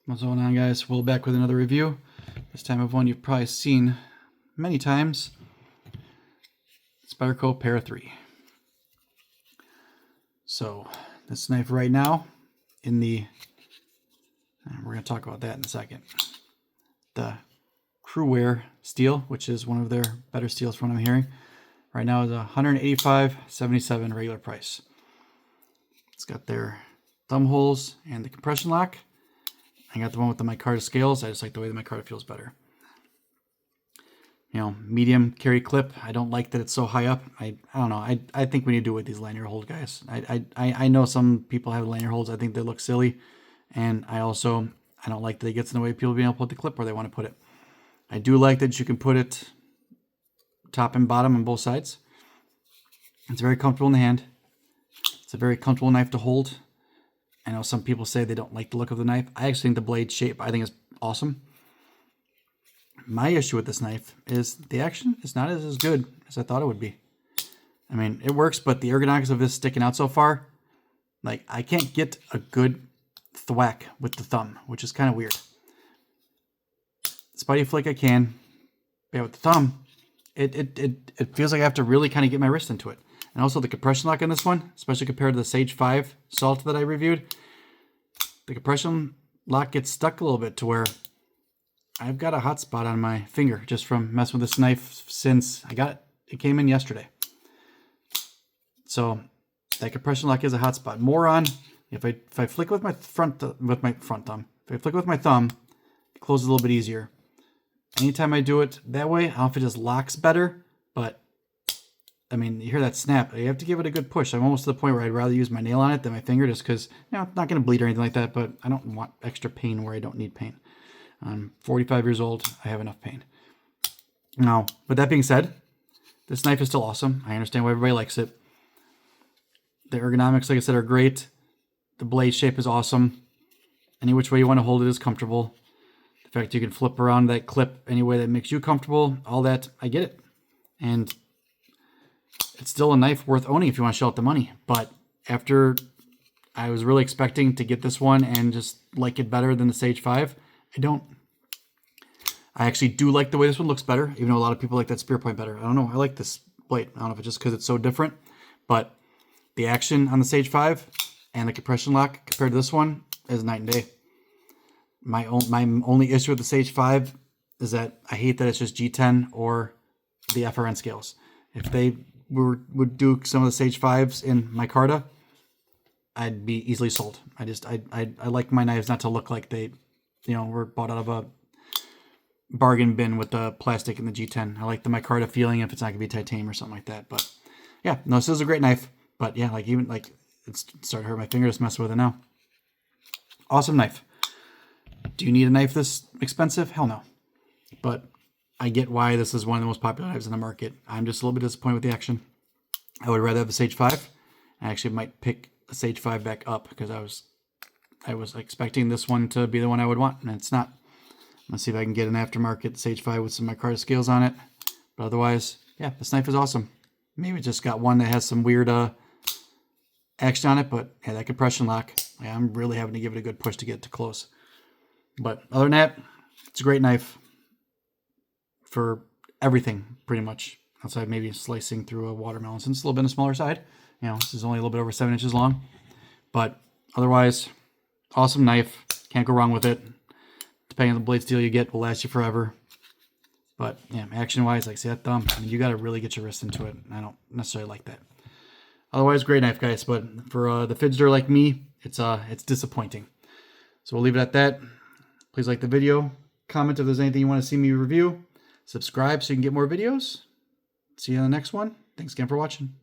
What's going on, guys? Will back with another review. This time of one you've probably seen many times. Spyderco Para 3. So this knife right now in the, we're going to talk about that in a second. The Cruwear steel, which is one of their better steels from what I'm hearing, right now is $185.77 regular price. It's got their thumb holes and the compression lock. I got the one with the micarta scales. I just like the way the micarta feels better. You know, medium carry clip. I don't like that it's so high up. I don't know. I think we need to do it with these lanyard hold guys. I know some people have lanyard holds. I think they look silly. And I don't like that it gets in the way of people being able to put the clip where they want to put it. I do like that you can put it top and bottom on both sides. It's very comfortable in the hand. It's a very comfortable knife to hold. I know some people say they don't like the look of the knife. I actually think the blade shape, I think, is awesome. My issue with this knife is the action is not as good as I thought it would be. I mean, it works, but the ergonomics of this sticking out so far, like, I can't get a good thwack with the thumb, which is kind of weird. Spidey flick I can, but with the thumb, it feels like I have to really kind of get my wrist into it. And also the compression lock on this one, especially compared to the Sage 5 Salt that I reviewed, the compression lock gets stuck a little bit to where I've got a hot spot on my finger just from messing with this knife since I got it. It came in yesterday. So that compression lock is a hot spot. More on if I flick with my front thumb, if I flick with my thumb, it closes a little bit easier. Anytime I do it that way, I don't know if it just locks better, but I mean, you hear that snap. You have to give it a good push. I'm almost to the point where I'd rather use my nail on it than my finger just because, you know, it's not going to bleed or anything like that, but I don't want extra pain where I don't need pain. I'm 45 years old. I have enough pain. Now, with that being said, this knife is still awesome. I understand why everybody likes it. The ergonomics, like I said, are great. The blade shape is awesome. Any which way you want to hold it is comfortable. The fact you can flip around that clip any way that makes you comfortable, all that, I get it. And it's still a knife worth owning if you want to shell out the money. But after I was really expecting to get this one and just like it better than the Sage 5, I don't. I actually do like the way this one looks better, even though a lot of people like that spear point better. I don't know. I like this blade. I don't know if it's just because it's so different. But the action on the Sage 5 and the compression lock compared to this one is night and day. My only issue with the Sage 5 is that I hate that it's just G10 or the FRN scales. If they would do some of the Sage 5s in micarta, I'd be easily sold. I like my knives not to look like they, you know, were bought out of a bargain bin with the plastic and the G10. I like the micarta feeling if it's not gonna be titanium or something like that. But yeah, no, this is a great knife. But yeah, like even like it's starting to hurt my finger just messing with it now. Awesome knife. Do you need a knife this expensive? Hell no. But I get why this is one of the most popular knives in the market. I'm just a little bit disappointed with the action. I would rather have the Sage 5. I actually might pick the Sage 5 back up because I was expecting this one to be the one I would want, and it's not. Let's see if I can get an aftermarket Sage 5 with some micarta scales on it. But otherwise, yeah, this knife is awesome. Maybe just got one that has some weird action on it, but yeah, that compression lock, yeah, I'm really having to give it a good push to get it to close. But other than that, it's a great knife for everything, pretty much, outside maybe slicing through a watermelon, since it's a little bit on the smaller side. You know, this is only a little bit over 7 inches long. But otherwise, awesome knife. Can't go wrong with it. Depending on the blade steel you get, will last you forever. But yeah, action-wise, like, see that thumb? I mean, you got to really get your wrist into it. I don't necessarily like that. Otherwise, great knife, guys. But for the fidgeter like me, it's disappointing. So we'll leave it at that. Please like the video. Comment if there's anything you want to see me review. Subscribe so you can get more videos. See you on the next one. Thanks again for watching.